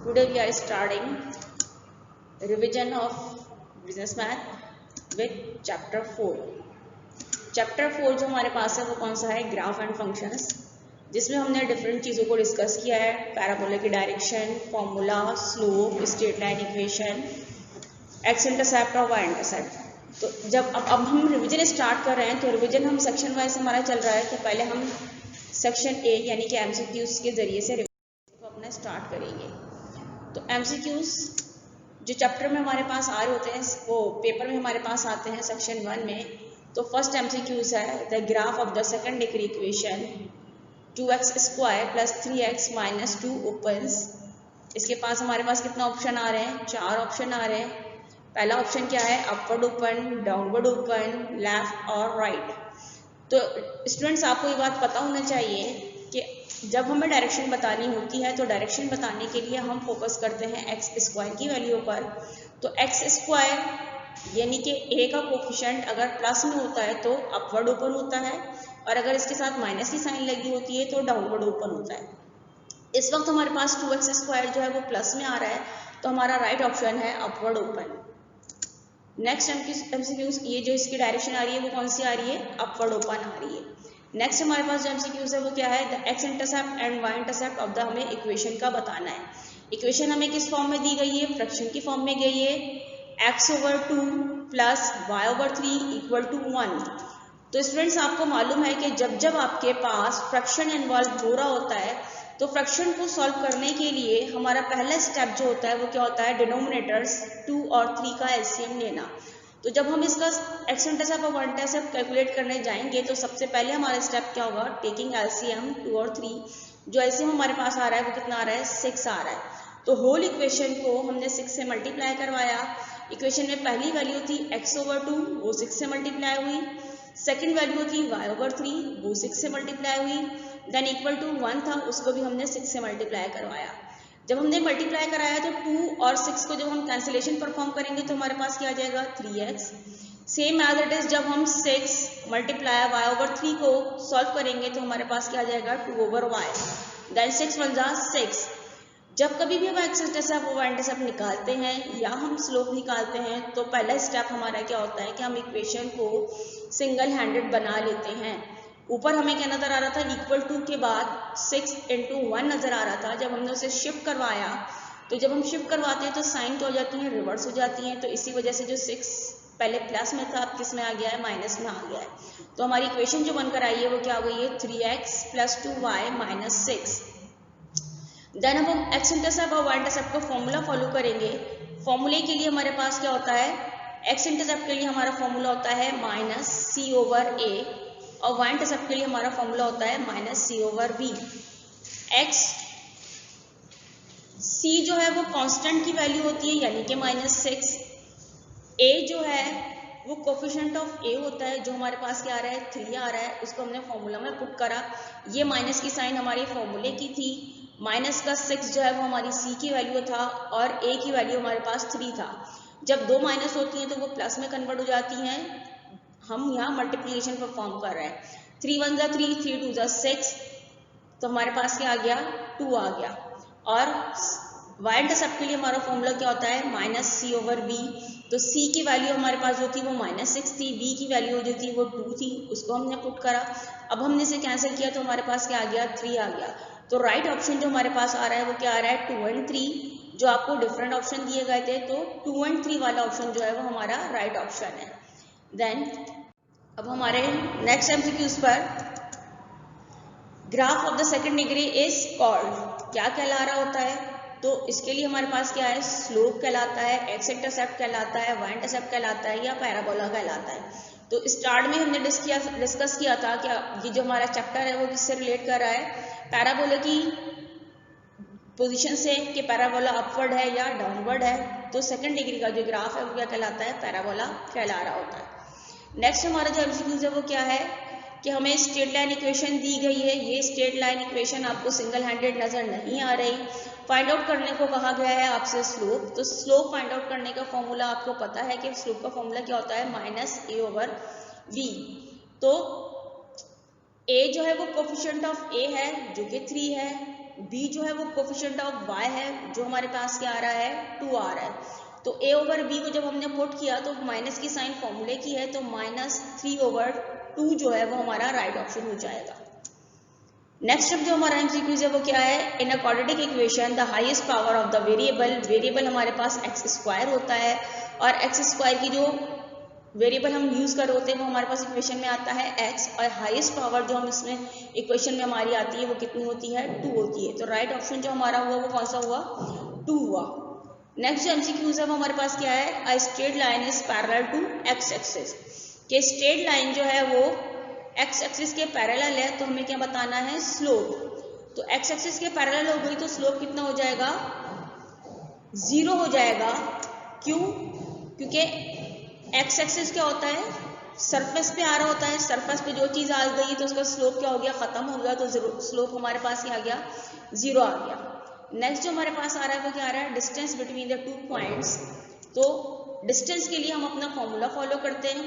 Today we are starting revision of business math with chapter 4. Chapter 4 जो हमारे पास है वो कौन सा है? ग्राफ एंड फंक्शंस, जिसमें हमने डिफरेंट चीज़ों को डिस्कस किया है। पैराबोला की direction, formula, slope, straight line equation, x intercept और वाई इंटरसेप्ट। तो जब अब हम रिवीजन स्टार्ट कर रहे हैं तो रिवीजन हम सेक्शन वाइज हमारा चल रहा है। तो पहले हम सेक्शन ए यानी कि एमसीक्यूज के जरिए से रिवीजन को अपना स्टार्ट करेंगे। तो एमसीक्यूज जो चैप्टर में हमारे पास आ रहे होते हैं वो पेपर में हमारे पास आते हैं सेक्शन 1 में। तो फर्स्ट एमसीक्यूज है the graph of the second degree equation 2x square plus 3x minus 2 opens. इसके पास हमारे पास कितना ऑप्शन आ रहे हैं? 4 ऑप्शन आ रहे हैं। पहला ऑप्शन क्या है? Upward open, downward open, left और राइट। तो स्टूडेंट्स आपको ये बात पता होना चाहिए कि जब हमें डायरेक्शन बतानी होती है तो डायरेक्शन बताने के लिए हम फोकस करते हैं एक्स स्क्वायर की वैल्यू पर। तो एक्स स्क्वायर यानी कि ए का कोफिशिएंट अगर प्लस में होता है तो अपवर्ड ओपन होता है, और अगर इसके साथ माइनस की साइन लगी होती है तो डाउनवर्ड ओपन होता है। इस वक्त हमारे पास 2x स्क्वायर जो है वो प्लस में आ रहा है, तो हमारा राइट ऑप्शन है अपवर्ड ओपन। नेक्स्ट एमसीक्यूज, ये जो इसकी डायरेक्शन आ रही है वो कौन सी आ रही है? अपवर्ड ओपन आ रही है। नेक्स्ट हमारे पास जो एमसीक्यूज है वो क्या है? The x intercept and y intercept of the हमें इक्वेशन का बताना है। इक्वेशन हमें किस फॉर्म में दी गई है? फ्रैक्शन की फॉर्म में गई है। x/2 plus y/3 equal to 1। तो स्टूडेंट्स आपको मालूम है कि जब जब आपके पास फ्रैक्शन इन्वॉल्व हो रहा होता है तो फ्रैक्शन को सॉल्व करने के लिए हमारा पहला स्टेप जो होता है वो क्या होता है? डिनोमिनेटर्स 2 और 3 का एलसीएम लेना। तो जब हम इसका एक्स इंटरसेप्ट और वाई इंटरसेप्ट कैलकुलेट करने जाएंगे तो सबसे पहले हमारा स्टेप क्या होगा? टेकिंग एलसीएम 2 और 3। जो एलसीएम हमारे पास आ रहा है वो कितना आ रहा है? 6 आ रहा है। तो होल इक्वेशन को हमने 6 से मल्टीप्लाई करवाया। इक्वेशन में पहली वैल्यू थी x/2, वो 6 से मल्टीप्लाई हुई। सेकेंड वैल्यू थी y/3, वो 6 से मल्टीप्लाई हुई। देन इक्वल टू 1 था, उसको भी हमने 6 से मल्टीप्लाई करवाया। जब हमने मल्टीप्लाई कराया तो 2 और 6 को जब हम कैंसिलेशन परफॉर्म करेंगे तो हमारे पास क्या आ जाएगा? 3x। Same as it is जब हम 6 मल्टीप्लाई y/3 को सॉल्व करेंगे तो हमारे पास क्या आ जाएगा? 2/y। देन 6 1 जा 6। जब कभी भी हम एक्स इंटरसेप्ट और वाई इंटरसेप्ट निकालते हैं या हम स्लोप निकालते हैं तो पहला स्टेप हमारा क्या होता है कि हम इक्वेशन को सिंगल हैंडेड बना लेते हैं। ऊपर हमें क्या नजर आ रहा था? इक्वल टू के बाद 6 × 1 नजर आ रहा था। जब हमने उसे शिफ्ट करवाया तो जब हम शिफ्ट करवाते हैं तो साइन तो हो जाती है, रिवर्स हो जाती है। तो इसी वजह से जो 6 पहले प्लस में था अब किस में आ गया है? माइनस में आ गया है। तो हमारी इक्वेशन जो बनकर आई है वो क्या हो गई है? 3x + 2y - 6। देन अब हम एक्स इंटरसेप्ट और वाई इंटरसेप्ट को फॉर्मूला फॉलो करेंगे। फॉर्मूले के लिए हमारे पास क्या होता है? एक्स इंटरसेप्ट के लिए हमारा फॉर्मूला होता है -c/a, और वाई इंटरसेप्ट के लिए हमारा फॉर्मूला होता है -c/b। एक्स c जो है वो कांस्टेंट की वैल्यू होती है यानी कि -6। a जो है वो कोफिशिएंट ऑफ a होता है, जो हमारे पास क्या आ रहा है? 3 आ रहा है। उसको हमने फॉर्मूला में पुट करा। ये माइनस की साइन हमारी फॉर्मूले की थी। माइनस का 6 जो है वो हमारी c की वैल्यू था और a की वैल्यू हमारे पास 3 था। जब दो माइनस होती हैं तो वो प्लस में कन्वर्ट हो जाती हैं। हम यहाँ मल्टीप्लिकेशन परफॉर्म कर रहे हैं। 3 1 जा 3, 3 2 जा 6, तो हमारे पास क्या आ गया? 2 आ गया। और वाई इंटरसेप्ट के लिए हमारा फॉर्मूला क्या होता है? -c/b। तो c की वैल्यू हमारे पास जो थी वो -6 थी, b की वैल्यू जो थी वो 2 थी, उसको हमने पुट करा। अब हमने इसे कैंसिल किया तो हमारे पास क्या आ गया? 3 आ गया। तो राइट ऑप्शन जो हमारे पास आ रहा है वो क्या आ रहा है? 2 और 3। जो आपको डिफरेंट ऑप्शन दिए गए थे तो 2 और 3 वाला ऑप्शन जो है वो हमारा राइट ऑप्शन है। देन अब हमारे नेक्स्ट एमसीक्यूज पर, graph of the second degree is called, क्या कहला रहा होता है? तो इसके लिए हमारे पास क्या है? स्लोप कहलाता है, एक्स इंटरसेप्ट कहलाता है, वाई इंटरसेप्ट कहलाता है, या पैराबोला कहलाता है। तो स्टार्ट में हमने डिस्कस किया था कि ये जो हमारा चैप्टर है वो किससे रिलेट कर रहा है? पैराबोला की पोजीशन से, कि पैराबोला अपवर्ड है या डाउनवर्ड है। तो सेकंड डिग्री का जो ग्राफ है वो क्या कहलाता है? पैराबोला कहला रहा होता है। नेक्स्ट हमारा जो एमसीक्यूज है वो क्या है कि हमें स्ट्रेट लाइन इक्वेशन दी गई है। ये स्ट्रेट लाइन इक्वेशन आपको सिंगल हैंडेड नजर नहीं आ रही। फाइंड आउट करने को कहा गया है आपसे स्लोप। तो स्लोप फाइंड आउट करने का फॉर्मूला आपको पता है कि स्लोप का फॉर्मूला क्या होता है? -a/v। तो a जो है वो कोफिशिएंट ऑफ a है जो कि 3 है। b जो है वो कोफिशिएंट ऑफ y है, जो हमारे पास क्या आ रहा है 2 आ रहा है। तो a ओवर b को जब हमने पुट किया तो माइनस की साइन फॉर्मूले की है, तो -3/2 जो है वो हमारा राइट ऑप्शन हो जाएगा। नेक्स्ट अब जो हमारा एमसीक्यूज है वो क्या है, in a quadratic equation the highest power of the variable हमारे पास x² होता है, और x² की जो वेरिएबल हम यूज कर रहे होते हैं वो हमारे पास इक्वेशन में आता है x, और हाईएस्ट पावर जो हम इसमें इक्वेशन में हमारी आती है वो कितनी होती है 2 होती है। तो राइट ऑप्शन जो हमारा हुआ वो कौन सा हुआ 2 हुआ। नेक्स्ट जो एमसीक्यूज है वो हमारे पास क्या है, a straight line is parallel to x axis, कि स्ट्रेट लाइन जो है वो x एक्सिस के पैरेलल है, तो हमें क्या बताना है स्लोप। तो x एक्सिस के पैरेलल हो गई तो स्लोप कितना हो जाएगा 0 हो जाएगा। क्यों, क्योंकि x एक्सिस क्या होता है सरफेस पे आ रहा होता है, सरफेस पे जो चीज आ गई तो उसका स्लोप क्या हो गया खत्म हो गया, तो स्लोप हमारे पास क्या आ गया 0 आ गया। नेक्स्ट जो हमारे पास आ रहा है वो क्या आ रहा है, डिस्टेंस बिटवीन द 2 पॉइंट्स। तो डिस्टेंस के लिए हम अपना फॉर्मूला फॉलो करते हैं।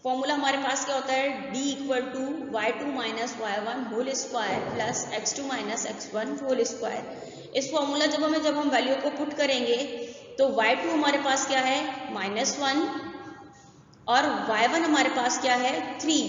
फॉर्मूला हमारे पास क्या होता है, d = y2 - y1 whole square plus x2 - x1 whole square. इस फॉर्मूला जब हम वैल्यू को पुट करेंगे तो y2 हमारे पास क्या है -1 और y1 हमारे पास क्या है 3।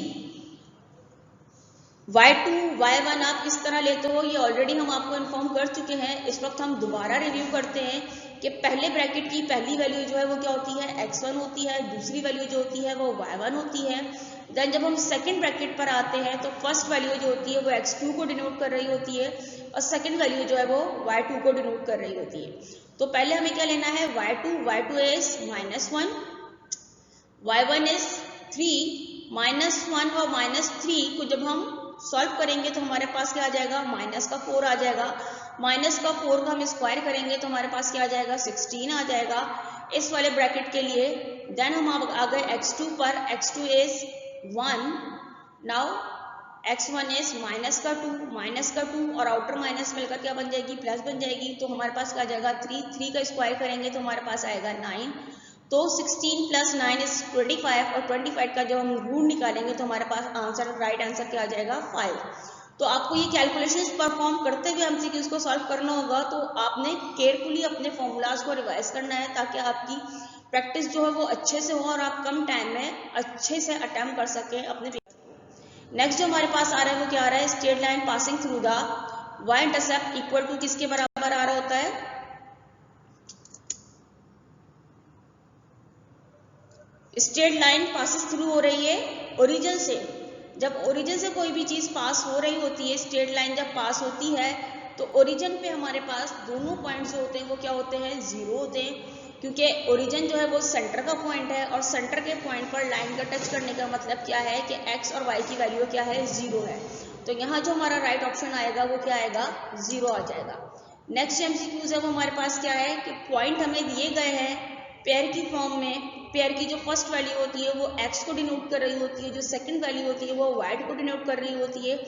y2 y1 आप किस तरह लेते हो ये ऑलरेडी हम आपको इन्फॉर्म कर चुके हैं। इस वक्त हम दोबारा रिव्यू करते हैं कि पहले ब्रैकेट की पहली वैल्यू जो है वो क्या होती है x1 होती है, दूसरी वैल्यू जो होती है वो y1 होती है। देन जब हम सेकंड ब्रैकेट पर आते हैं तो फर्स्ट वैल्यू जो होती है वो x2 को डिनोट कर रही होती है, और सेकंड वैल्यू जो है वो y2 को डिनोट कर रही होती है। तो पहले हमें क्या लेना है y2 इज -1, y1 इज 3, -1 और -3 को जब हम सॉल्व करेंगे तो हमारे पास क्या आ जाएगा -4 आ जाएगा। -4 को हम स्क्वायर करेंगे तो हमारे पास क्या आ जाएगा 16 आ जाएगा इस वाले ब्रैकेट के लिए। देन हम आ गए x2 पर, x2 is 1, now x1 is -2 और आउटर माइनस मिलकर क्या बन जाएगी प्लस बन जाएगी। तो हमारे पास क्या आ जाएगा 3 का स्क्वायर करेंगे तो हमारे पास आएगा 9। तो 16 + 9 इज 25, और 25 का जब हम रूट निकालेंगे तो हमारे पास आंसर राइट आंसर क्या आ जाएगा 5। तो आपको ये कैलकुलेशंस परफॉर्म करते हुए एमसीक्यूज को सॉल्व करना होगा, तो आपने केयरफुली अपने फॉर्मूलाज को रिवाइज करना है ताकि आपकी प्रैक्टिस जो है वो अच्छे से हो और आप कम टाइम में अच्छे से अटेम्प्ट कर सकें अपने। नेक्स्ट जो हमारे पास आ रहा है वो क्या आ रहा है, straight line passing through the y intercept equal to किसके बराबर आ रहा होता है, स्ट्रेट लाइन पासिस थ्रू हो रही है ओरिजिन से। जब ओरिजिन से कोई भी चीज पास हो रही होती है, स्ट्रेट लाइन जब पास होती है तो ओरिजिन पे हमारे पास दोनों पॉइंट्स जो होते हैं वो क्या होते हैं 0 होते हैं, क्योंकि ओरिजिन जो है वो सेंटर का पॉइंट है, और सेंटर के पॉइंट पर लाइन का टच करने का मतलब क्या है कि x और y की वैल्यू क्या है 0 है। तो यहाँ जो हमारा राइट ऑप्शन आएगा वो क्या आएगा 0 आ जाएगा। नेक्स्ट एमसीक्यूज है वो हमारे पास क्या है कि पॉइंट हमें दिए गए हैं पेयर की फॉर्म में। पेयर की जो फर्स्ट वैल्यू होती है वो x को डिनोट कर रही होती है, जो सेकंड वैल्यू होती है वो y को डिनोट कर रही होती है।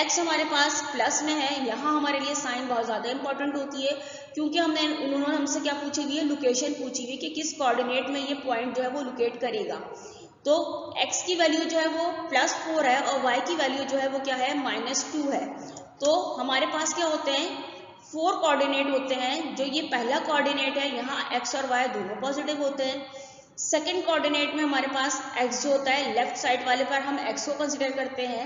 x हमारे पास प्लस में है, यहाँ हमारे लिए साइन बहुत ज़्यादा इंपॉर्टेंट होती है, क्योंकि उन्होंने हमसे क्या पूछी हुई है लोकेशन पूछी हुई है कि किस कोऑर्डिनेट में ये पॉइंट जो है वो लोकेट करेगा। तो x की वैल्यू जो है वो +4 है और y की वैल्यू जो है वो क्या है -2 है। तो हमारे पास क्या होते हैं 4 कोऑर्डिनेट होते हैं। जो ये पहला कोऑर्डिनेट है यहाँ x और y दोनों पॉजिटिव होते हैं। सेकंड कोऑर्डिनेट में हमारे पास x जो होता है लेफ्ट साइड वाले पर हम x को कंसिडर करते हैं,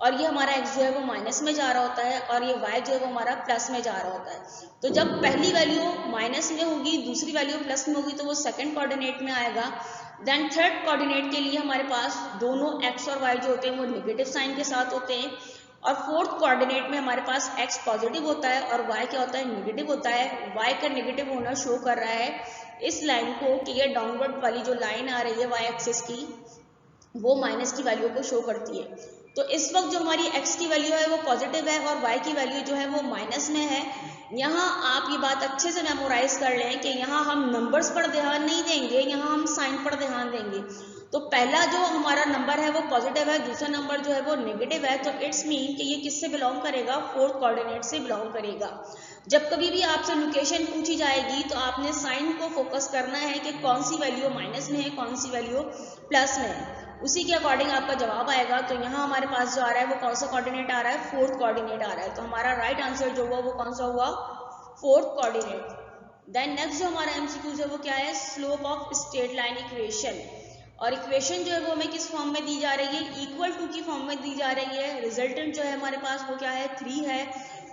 और ये हमारा x जो है वो माइनस में जा रहा होता है, और ये y जो है वो हमारा प्लस में जा रहा होता है। तो जब पहली वैल्यू माइनस में होगी दूसरी वैल्यू प्लस में होगी तो वो सेकंड कोऑर्डिनेट में आएगा। देन थर्ड कोऑर्डिनेट के लिए हमारे पास दोनों x और y जो होते हैं वो नेगेटिव साइन के साथ होते हैं, और फोर्थ कोऑर्डिनेट में हमारे पास x पॉजिटिव होता है और y क्या होता है नेगेटिव होता है। y का नेगेटिव होना शो कर रहा है इस लाइन को कि ये डाउनवर्ड वाली जो लाइन आ रही है y एक्सिस की वो माइनस की वैल्यू को शो करती है। तो इस वक्त जो हमारी x की वैल्यू है वो पॉजिटिव है और y की वैल्यू जो है वो माइनस में है। यहाँ आप ये बात अच्छे से मेमोराइज कर लें कि यहाँ हम नंबर्स पर ध्यान नहीं देंगे, यहाँ हम साइन पर ध्यान देंगे। तो पहला जो हमारा नंबर है वो पॉजिटिव है, दूसरा नंबर जो है वो नेगेटिव है, तो इट्स मीन कि ये किससे बिलोंग करेगा फोर्थ कोऑर्डिनेट से बिलोंग करेगा। जब कभी भी आपसे लोकेशन पूछी जाएगी तो आपने साइन को फोकस करना है कि कौन सी वैल्यू माइनस में है कौन सी वैल्यू प्लस में है। उसी के अकॉर्डिंग आपका जवाब आएगा। तो यहाँ हमारे पास जो आ रहा है वो कौन सा कोऑर्डिनेट आ रहा है, फोर्थ कोऑर्डिनेट आ रहा है। तो हमारा राइट आंसर जो हुआ वो कौन सा हुआ, फोर्थ कोऑर्डिनेट। देन नेक्स्ट जो हमारा एमसीक्यूज है वो क्या है, slope of straight line equation. और इक्वेशन जो है वो हमें किस फॉर्म में दी जा रही है, इक्वल टू की फॉर्म में दी जा रही है। रिजल्टेंट जो है हमारे पास वो क्या है, 3 है।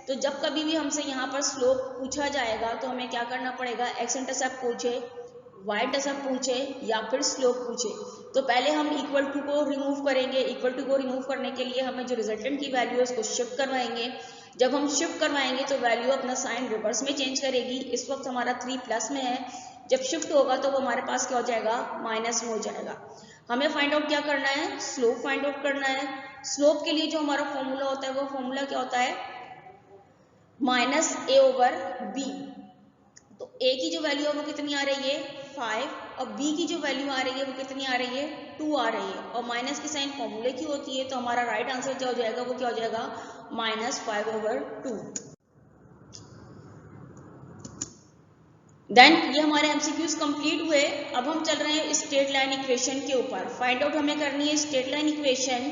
तो जब कभी भी हमसे यहाँ पर स्लोप पूछा जाएगा तो हमें क्या करना पड़ेगा, एक्स इंटरसेप्ट पूछे, वाई इंटरसेप्ट पूछे या फिर स्लोप पूछे, तो पहले हम इक्वल टू को रिमूव करेंगे। इक्वल टू को रिमूव करने के लिए हमें जो रिजल्टेंट की वैल्यू है उसको शिफ्ट करवाएंगे। जब हम शिफ्ट करवाएंगे तो वैल्यू अपना साइन रिवर्स में चेंज करेगी। इस वक्त हमारा 3 प्लस में है, जब शिफ्ट होगा तो वो हमारे पास क्या हो जाएगा, माइनस में हो जाएगा। हमें फाइंड आउट क्या करना है, स्लोप फाइंड आउट करना है। स्लोप के लिए जो हमारा फॉर्मूला होता है वो फॉर्मूला क्या होता है, माइनस ए ओवर बी। तो ए की जो वैल्यू है वो कितनी आ रही है, 5, और बी की जो वैल्यू आ रही है वो कितनी आ रही है, 2 आ रही है। और माइनस की साइन फॉर्मूले की होती है, तो हमारा राइट आंसर क्या हो जाएगा, वो क्या हो जाएगा, -5/2। देन ये हमारे एमसीक्यूज कंप्लीट हुए। अब हम चल रहे हैं स्ट्रेट लाइन इक्वेशन के ऊपर। फाइंड आउट हमें करनी है स्ट्रेट लाइन इक्वेशन।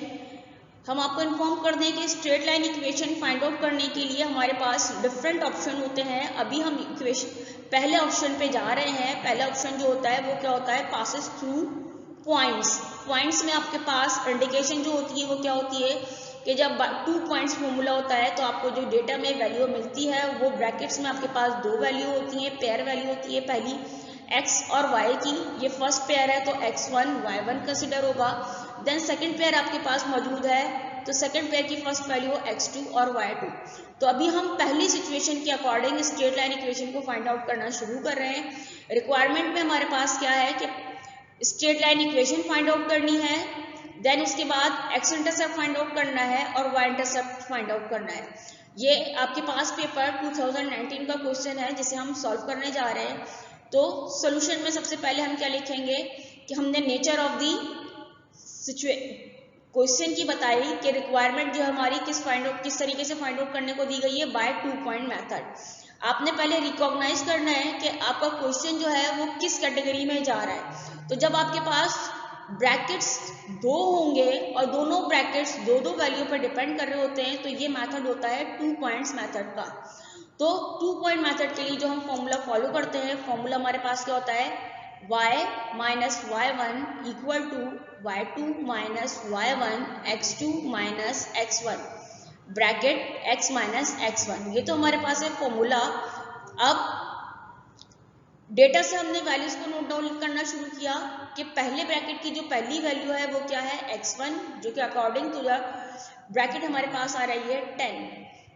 हम आपको इन्फॉर्म कर दें कि straight line equation find out करने के लिए हमारे पास डिफरेंट ऑप्शन होते हैं। अभी हम इक्वेशन पहले ऑप्शन पे जा रहे हैं। पहला ऑप्शन जो होता है वो क्या होता है, पासेस थ्रू पॉइंट्स। पॉइंट्स में आपके पास इंडिकेशन जो होती है वो क्या होती है कि जब 2 पॉइंट्स फॉर्मूला होता है तो आपको जो डेटा में वैल्यू मिलती है वो ब्रैकेट्स में आपके पास 2 वैल्यू होती हैं, पेयर वैल्यू होती है। पहली x और y की, ये फर्स्ट पेयर है तो x1 y1 कंसिडर होगा। देन सेकंड पेयर आपके पास मौजूद है तो सेकंड पेयर की फर्स्ट वैल्यू x2 और y2। तो अभी हम पहली सिचुएशन के अकॉर्डिंग स्ट्रेट लाइन इक्वेशन को फाइंड आउट करना शुरू कर रहे हैं। रिक्वायरमेंट में हमारे पास क्या है कि straight line equation find out करनी है, देन उसके बाद एक्स इंटरसेप्ट फाइंड आउट करना है और वाई इंटरसेप्ट फाइंड आउट करना है। ये आपके पास पेपर 2019 का क्वेश्चन है जिसे हम सॉल्व करने जा रहे हैं। तो सॉल्यूशन में सबसे पहले हम क्या लिखेंगे कि हमने नेचर ऑफ दी क्वेश्चन की बताई कि रिक्वायरमेंट जो हमारी किस तरीके से फाइंड आउट करने को दी गई है, बाय 2 पॉइंट मेथड। आपने पहले रिकॉग्नाइज करना है कि आपका क्वेश्चन जो है वो किस कैटेगरी में जा रहा है। तो जब आपके पास ब्रैकेट्स 2 होंगे और दोनों ब्रैकेट्स 2-2 वैल्यू पर डिपेंड कर रहे होते हैं तो ये मेथड होता है 2 पॉइंट्स मेथड का। तो 2 पॉइंट मेथड के लिए जो हम फॉर्मूला फॉलो करते हैं, फॉर्मूला हमारे पास क्या होता है, y minus y1 equal to y2 minus y1 x2 minus x1 bracket x minus x1। ये तो हमारे पास है फॉर्मूला। अब डेटा से हमने वैल्यूज को नोट डाउन करना शुरू किया कि पहले ब्रैकेट की जो पहली वैल्यू है वो क्या है, x1, जो कि अकॉर्डिंग टू द ब्रैकेट हमारे पास आ रही है 10।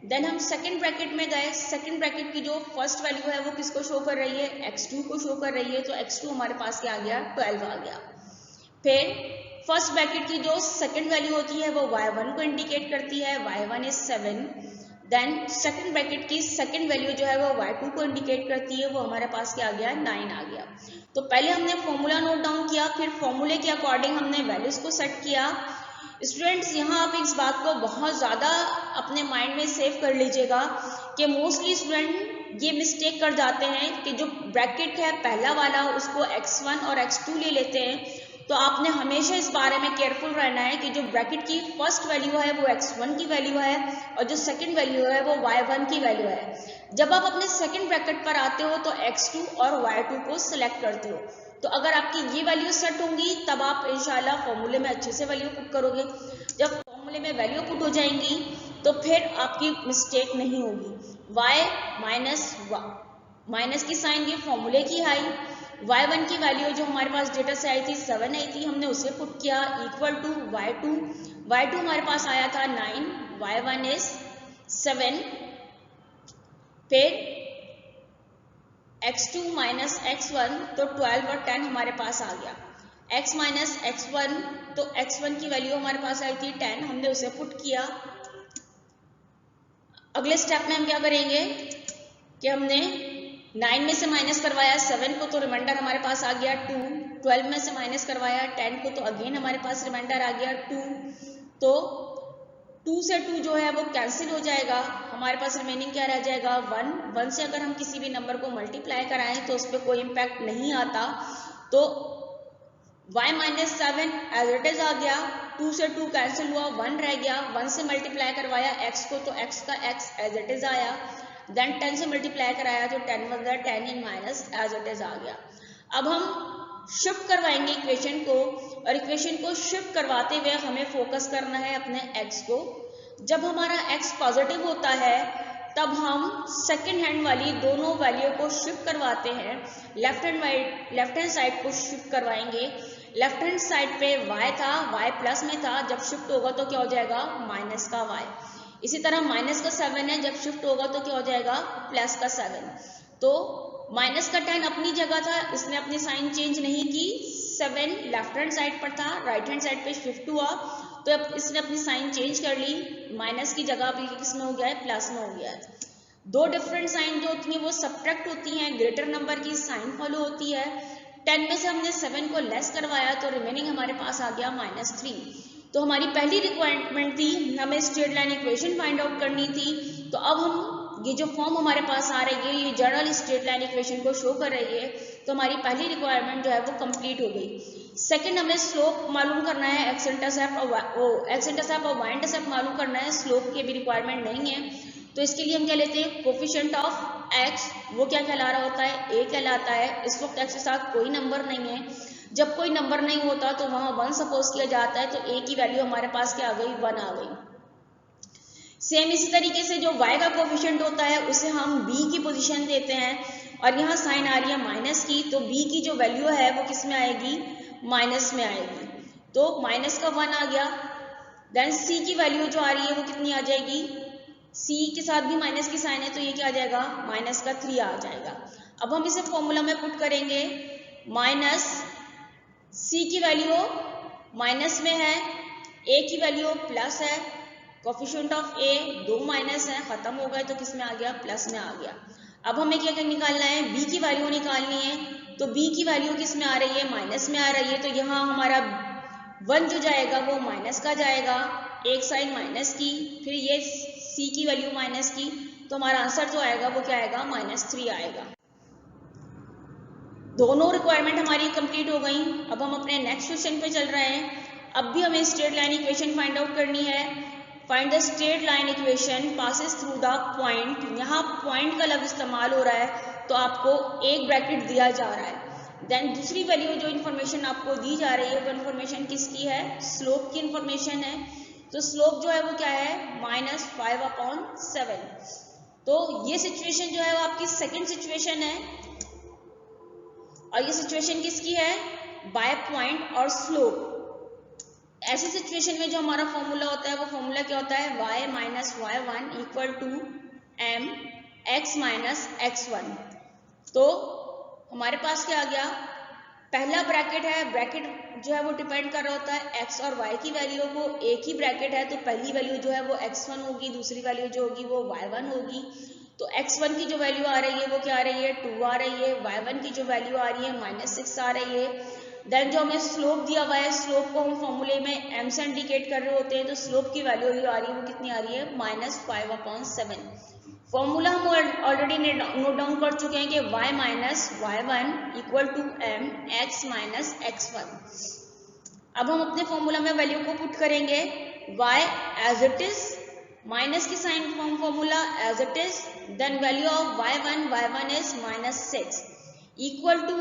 देन हम सेकंड ब्रैकेट में गए। सेकंड ब्रैकेट की जो फर्स्ट वैल्यू है वो किसको शो कर रही है, x2 को शो कर रही है। तो x2 हमारे पास क्या आ गया, 12 आ गया। फिर फर्स्ट ब्रैकेट की जो सेकंड वैल्यू होती है वो y1 को इंडिकेट करती है, y1 is 7। Then second bracket की सेकंड वैल्यू जो है वो y2 को इंडिकेट करती है, वो हमारे पास क्या आ गया, 9 आ गया। तो पहले हमने फॉर्मूला नोट डाउन किया, फिर फॉर्मूले के अकॉर्डिंग हमने वैल्यूज को सेट किया। स्टूडेंट्स यहाँ आप इस बात को बहुत ज़्यादा अपने माइंड में सेव कर लीजिएगा कि मोस्टली स्टूडेंट ये मिस्टेक कर जाते हैं कि जो ब्रैकेट है पहला वाला उसको x1 और x2 ले लेते हैं। तो आपने हमेशा इस बारे में केयरफुल रहना है कि जो ब्रैकेट की फर्स्ट वैल्यू है वो x1 की वैल्यू है और जो सेकंड वैल्यू है वो y1 की वैल्यू है। जब आप अपने सेकंड ब्रैकेट पर आते हो तो x2 और y2 को सिलेक्ट करते हो। तो अगर आपकी ये वैल्यू सेट होंगी तब आप इंशाल्लाह फॉर्मूले में अच्छे से वैल्यू पुट करोगे। जब फॉर्मूले में वैल्यू पुट हो जाएंगी तो फिर आपकी मिस्टेक नहीं होगी। y माइनस की साइन ये फॉर्मूले की आई, y1 की वैल्यू जो हमारे पास डेटा से आई थी 7 आई थी, हमने उसे पुट किया इक्वल टू y2 हमारे पास आया था 9, y1 इज 7। फिर x2 माइनस x1 तो 12 और 10 हमारे पास आ गया। x माइनस x1 तो x1 की वैल्यू हमारे पास आई थी 10, हमने उसे पुट किया। अगले स्टेप में हम क्या करेंगे कि हमने 9 में से माइनस करवाया 7 को तो रिमाइंडर हमारे पास आ गया 2, 12 में से माइनस करवाया 10 को तो अगेन हमारे पास रिमाइंडर आ गया 2। तो 2 से 2 जो है वो कैंसिल हो जाएगा, हमारे पास रिमेनिंग क्या रह जाएगा 1 से अगर हम किसी भी नंबर को मल्टीप्लाई कराएं तो उस पर कोई इम्पैक्ट नहीं आता। तो y minus 7 as it is आ गया, 2 से 2 कैंसिल हुआ, 1 रह गया, 1 से मल्टीप्लाई करवाया x को तो x का x एज इट इज आया, देन 10 से मल्टीप्लाई कराया तो 10 बन गया, 10 इन माइनस एज इट इज आ गया। अब हम शिफ्ट करवाएंगे इक्वेशन को, और इक्वेशन को शिफ्ट करवाते हुए हमें फोकस करना है अपने x को। जब हमारा x पॉजिटिव होता है तब हम सेकेंड हैंड वाली दोनों वैल्यू को शिफ्ट करवाते हैं, लेफ्ट हैंड साइड को शिफ्ट करवाएंगे। लेफ्ट हैंड साइड पे y था, y प्लस में था, जब शिफ्ट होगा तो क्या हो जाएगा, माइनस का y। इसी तरह माइनस का 7 है, जब शिफ्ट होगा तो क्या हो जाएगा, प्लस का 7। तो माइनस का 10 अपनी जगह था, इसने अपनी साइन चेंज नहीं की, 7 लेफ्ट हैंड साइड पर था, राइट हैंड साइड पे शिफ्ट हुआ तो अब इसने अपनी साइन चेंज कर ली, माइनस की जगह अभी किस में हो गया है, प्लस में हो गया है। दो डिफरेंट साइन जो होती हैं वो सब्ट्रैक्ट होती हैं, ग्रेटर नंबर की साइन फॉलो होती है। 10 में से हमने 7 को लेस करवाया तो रिमेनिंग हमारे पास आ गया -3। तो हमारी पहली रिक्वायरमेंट थी, हमें straight line equation find out करनी थी। तो अब हम ये जो फॉर्म हमारे पास आ रही है, ये जनरल स्ट्रेट लाइन इक्वेशन को शो कर रही है, तो हमारी पहली रिक्वायरमेंट जो है वो कंप्लीट हो गई। सेकंड, हमें स्लोप मालूम करना है, एक्स इंटरसेप्ट और वाई इंटरसेप्ट मालूम करना है, स्लोप की भी रिक्वायरमेंट नहीं है। तो इसके लिए हम क्या लेते हैं, कोफिशिएंट ऑफ एक्स, वो क्या कहला रहा होता है, ए कहलाता है। इस वक्त एक्स के साथ कोई नंबर नहीं है, जब कोई नंबर नहीं होता तो वहां 1 सपोज किया जाता है, तो ए की वैल्यू हमारे पास क्या आ गई, 1 आ गई। सेम इसी तरीके से जो y का कोफिशिएंट होता है उसे हम b की पोजीशन देते हैं, और यहाँ साइन आ रही है माइनस की, तो b की जो वैल्यू है वो किस में आएगी, माइनस में आएगी। तो माइनस का 1 आ गया। देन c की वैल्यू जो आ रही है वो कितनी आ जाएगी, c के साथ भी माइनस की साइन है तो ये क्या आ जाएगा, माइनस का 3 आ जाएगा। अब हम इसे फॉर्मूला में पुट करेंगे, माइनस c की वैल्यू माइनस में है, a की वैल्यू प्लस है, कोफिशिएंट ऑफ a 2 माइनस है, खत्म हो गए तो किस में आ गया, प्लस में आ गया। अब हमें क्या निकालना है, b की वैल्यू निकालनी है, तो b की वैल्यू किस में आ रही है, माइनस में आ रही है, तो यहाँ हमारा 1 जो जाएगा वो माइनस का जाएगा, एक साइन माइनस की, फिर ये c की वैल्यू माइनस की, तो हमारा आंसर जो आएगा वो क्या आएगा, -3 आएगा। दोनों रिक्वायरमेंट हमारी कंप्लीट हो गई। अब हम अपने नेक्स्ट क्वेश्चन पे चल रहे हैं। अब भी हमें straight line equation find out करनी है। Find the straight line equation passes through the point. यहाँ पॉइंट का लफ्ज इस्तेमाल हो रहा है, तो आपको एक ब्रैकेट दिया जा रहा है। देन दूसरी वैल्यू जो इन्फॉर्मेशन आपको दी जा रही है वो इन्फॉर्मेशन किसकी है, स्लोप की इन्फॉर्मेशन है। तो स्लोप जो है वो क्या है, -5/7। तो ये सिचुएशन जो है वो आपकी सेकेंड सिचुएशन है, और ये सिचुएशन किसकी है, बाय पॉइंट और स्लोप। ऐसी सिचुएशन में जो हमारा फॉर्मूला होता है वो फॉर्मूला क्या होता है, y minus y1 equal to m x minus x1। तो हमारे पास क्या आ गया, पहला ब्रैकेट है, ब्रैकेट जो है वो डिपेंड कर रहा होता है x और y की वैल्यू को, एक ही ब्रैकेट है तो पहली वैल्यू जो है वो x1 होगी, दूसरी वैल्यू जो होगी वो y1 होगी। तो x1 की जो वैल्यू आ रही है वो क्या आ रही है, 2 आ रही है, y1 की जो वैल्यू आ रही है -6 आ रही है। देन जो हमें स्लोप दिया हुआ है, स्लोप को हम फॉर्मूले में m से इंडिकेट कर रहे होते हैं, तो स्लोप की वैल्यू जो आ रही है वो कितनी आ रही है, -5/7। फॉर्मूला हम ऑलरेडी नोट डाउन कर चुके हैं कि y minus y1 equal to m x minus x1। अब हम अपने फॉर्मूला में वैल्यू को पुट करेंगे, y as it is, minus की sign formula as it is, then value of y1 is -6 equal to,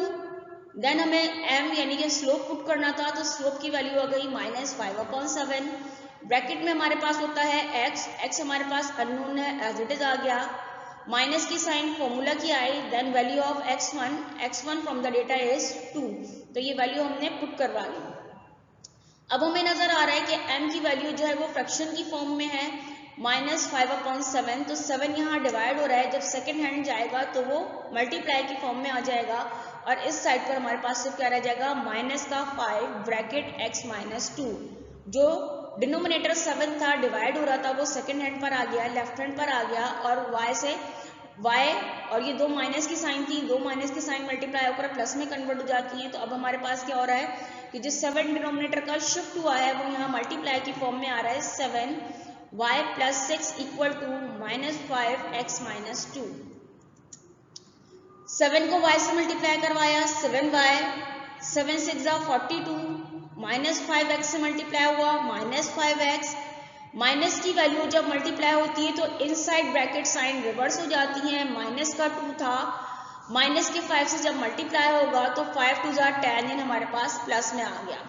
then हमें m यानी कि स्लोप पुट करना था, तो स्लोप की वैल्यू आ गई -5/7। ब्रैकेट में हमारे पास होता है x हमारे पास अननोन है, एज इट इज आ गया, माइनस की साइन फॉर्मूला की आई, then value of x1 from the data is 2, तो ये वैल्यू हमने पुट करवा ली। अब हमें नजर आ रहा है कि m की वैल्यू जो है वो फ्रैक्शन की फॉर्म में है, -5/7, तो 7 यहाँ डिवाइड हो रहा है, जब सेकेंड हैंड जाएगा तो वो मल्टीप्लाई की फॉर्म में आ जाएगा, और इस साइड पर हमारे पास सिर्फ क्या रह जाएगा, -5 ब्रैकेट x -2। जो डिनोमिनेटर 7 था, डिवाइड हो रहा था, वो सेकेंड हैंड पर आ गया, लेफ्ट हैंड पर आ गया, और y से y और ये दो माइनस की साइन थी, दो माइनस की साइन मल्टीप्लाई होकर प्लस में कन्वर्ट हो जाती है। तो अब हमारे पास क्या हो रहा है कि जो 7 डिनोमिनेटर का शिफ्ट हुआ है वो यहाँ मल्टीप्लाई की फॉर्म में आ रहा है, 7y + 6 इक्वल टू -5x -2। 7 को y से मल्टीप्लाई करवाया, 7y, 7 6 42, -5x से मल्टीप्लाई हुआ -5x। माइनस की वैल्यू जब मल्टीप्लाई होती है तो इनसाइड ब्रैकेट साइन रिवर्स हो जाती है। माइनस का 2 था, माइनस के 5 से जब मल्टीप्लाई होगा तो 5 2 10 हमारे पास प्लस में आ गया।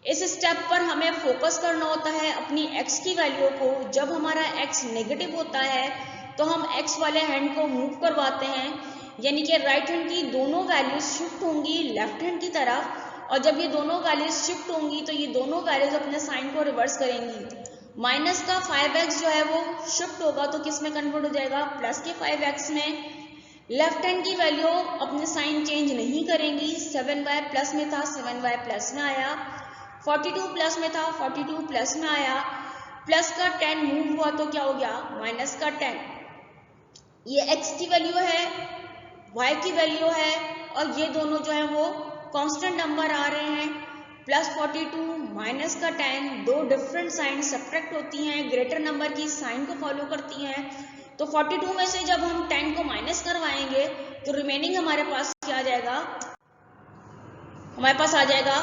इस स्टेप पर हमें फोकस करना होता है अपनी x की वैल्यू को। जब हमारा x नेगेटिव होता है तो हम x वाले हैंड को मूव करवाते हैं, यानी कि राइट हैंड की दोनों वैल्यूज शिफ्ट होंगी लेफ्ट हैंड की तरफ, और जब ये दोनों वैल्यूज शिफ्ट होंगी तो ये दोनों वैल्यूज अपने साइन को रिवर्स करेंगी। माइनस का 5x जो है वो शिफ्ट होगा तो किस में कन्वर्ट हो जाएगा, प्लस के 5x में। लेफ्ट हैंड की वैल्यू अपने साइन चेंज नहीं करेंगी। 7y प्लस में था, 7y प्लस में आया। 42 प्लस में था, 42 प्लस में आया। प्लस का 10 मूव हुआ तो क्या हो गया, माइनस का 10। ये x की वैल्यू है, y की वैल्यू है, और ये दोनों जो है वो कांस्टेंट नंबर आ रहे हैं। प्लस 42 माइनस का 10, दो डिफरेंट साइन सब्ट्रैक्ट होती हैं, ग्रेटर नंबर की साइन को फॉलो करती हैं। तो 42 में से जब हम 10 को माइनस करवाएंगे तो रिमेनिंग हमारे पास क्या आ जाएगा, हमारे पास आ जाएगा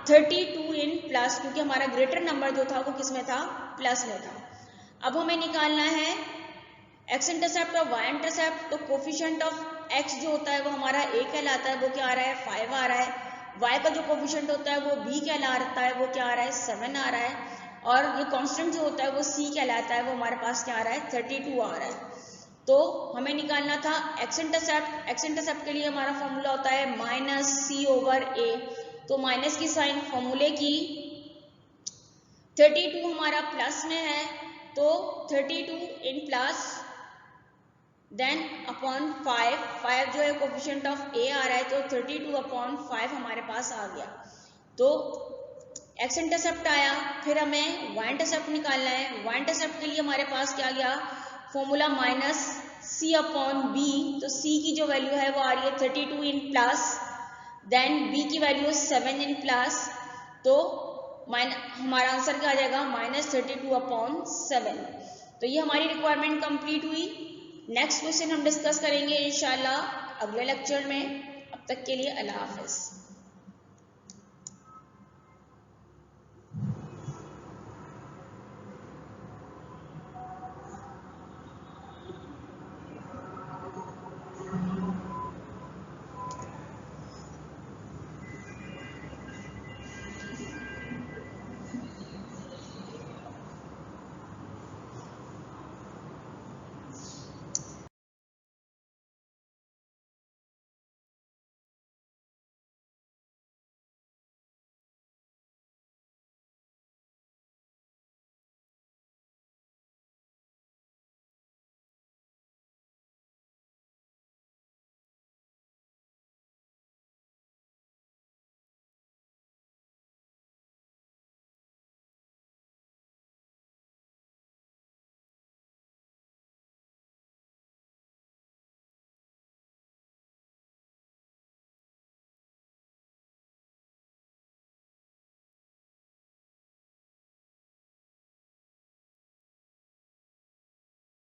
32 इन प्लस, क्योंकि हमारा ग्रेटर नंबर जो था वो किस में था, प्लस में था। अब हमें निकालना है x इंटरसेप्ट और y इंटरसेप्ट। तो कोफिशिएंट ऑफ x जो होता है वो हमारा a कहलाता है, वो क्या आ रहा है, 5 आ रहा है। y का जो कोफिशिएंट होता है वो b कहलाता है, वो क्या आ रहा है, 7 आ रहा है। और ये कांस्टेंट जो होता है वो c कहलाता है, वो हमारे पास क्या आ रहा है, 32 आ रहा है। तो हमें निकालना था x इंटरसेप्ट। x इंटरसेप्ट के लिए हमारा फॉर्मूला होता है -c/a। तो माइनस की साइन फॉर्मूले की, 32 हमारा प्लस में है तो 32 इन प्लस देन अपॉन 5 जो है कोफिशिएंट ऑफ a आ रहा है, तो 32 अपॉन 5 हमारे पास आ गया। तो x इंटरसेप्ट आया, फिर हमें y इंटरसेप्ट निकालना है। y इंटरसेप्ट के लिए हमारे पास क्या गया, फॉर्मूला -c/b। तो c की जो वैल्यू है वो आ रही है 32 इन प्लस, देन b की वैल्यू 7 इन प्लस। तो हमारा आंसर क्या आ जाएगा, -32 अपॉन 7। तो ये हमारी रिक्वायरमेंट कंप्लीट हुई। नेक्स्ट क्वेश्चन हम डिस्कस करेंगे इंशाल्लाह अगले लेक्चर में। अब तक के लिए अल्लाह हाफिज।